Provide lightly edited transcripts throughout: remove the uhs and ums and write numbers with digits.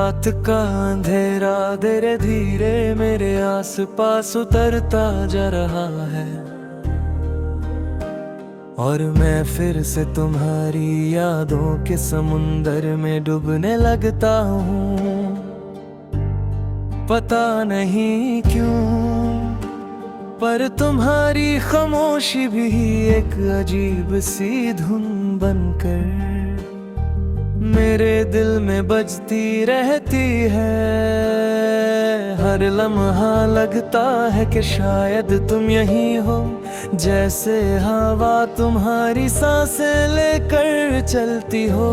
रात का अंधेरा धीरे धीरे मेरे आसपास उतरता जा रहा है, और मैं फिर से तुम्हारी यादों के समुंदर में डूबने लगता हूँ। पता नहीं क्यों, पर तुम्हारी खामोशी भी एक अजीब सी धुन बनकर मेरे दिल में बजती रहती है। हर लम्हा लगता है कि शायद तुम यहीं हो, जैसे हवा तुम्हारी सांसें लेकर चलती हो।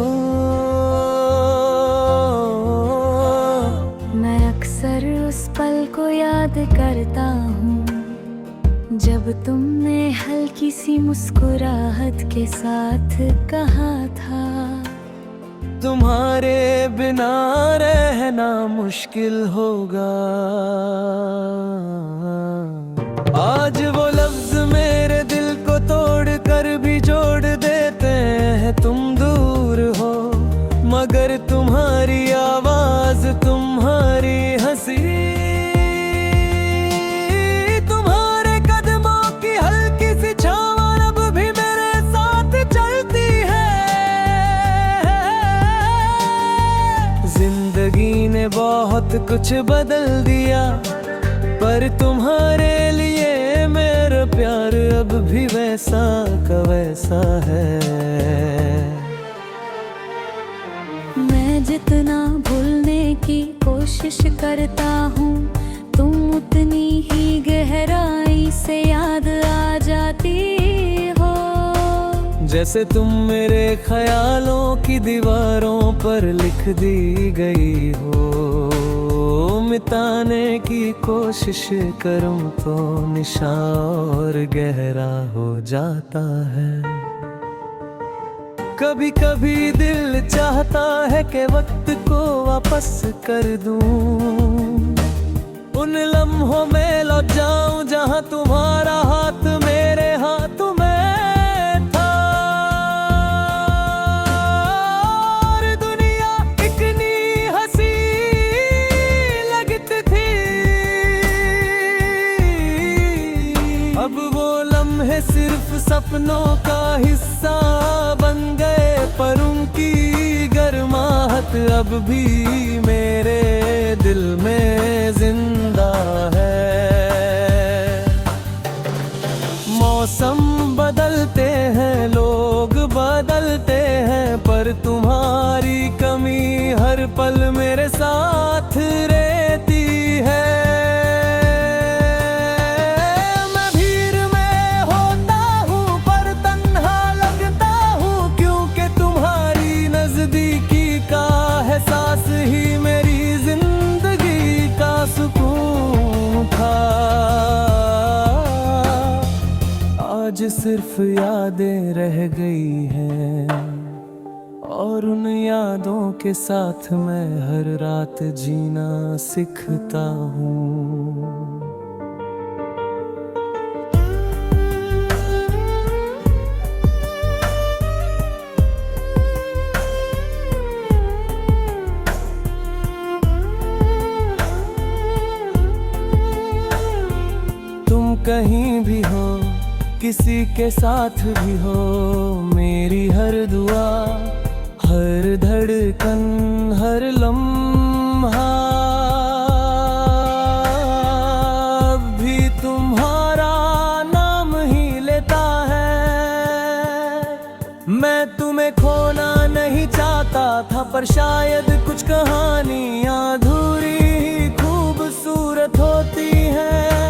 मैं अक्सर उस पल को याद करता हूँ जब तुमने हल्की सी मुस्कुराहट के साथ कहा था, तुम्हारे बिना रहना मुश्किल होगा। आज वो लफ्ज मेरे दिल को तोड़ कर भी जोड़ देते हैं। तुम दूर हो मगर तुम्हारी आवाज, तुम्हारी हंसी, तुम्हारे कदमों की हल्की सी छाँव अब भी मेरे साथ चलती है। जिंदगी ने बहुत कुछ बदल दिया, पर तुम्हारे लिए मेरा प्यार अब भी वैसा का वैसा है। मैं जितना भूलने की कोशिश करता हूँ, तुम उतनी ही गहराई से याद आ जाती हो। जैसे तुम मेरे ख्यालों की दीवारों पर लिख दी गई हो। मिटाने की कोशिश करूं तो निशान और गहरा हो जाता है। कभी कभी दिल चाहता है कि वक्त को वापस कर दूं, उन लम्हों में लौट जाऊं जहां तुम्हारा हाथ मेरे हाथ में था। और दुनिया इतनी हंसी लगती थी, अब वो लम्हे सिर्फ सपनों का हिस्सा बन गए, पर उनकी गर्माहट अब भी मेरे दिल में जिंदा है। मौसम बदलते हैं, लोग बदलते हैं, पर तुम्हारी कमी हर पल मेरे साथ रहती है। एहसास ही मेरी जिंदगी का सुकून था। आज सिर्फ यादें रह गई हैं, और उन यादों के साथ मैं हर रात जीना सीखता हूँ। कहीं भी हो, किसी के साथ भी हो, मेरी हर दुआ, हर धड़कन, हर लम्हा भी तुम्हारा नाम ही लेता है। मैं तुम्हें खोना नहीं चाहता था, पर शायद कुछ कहानियां अधूरी ही खूबसूरत होती हैं।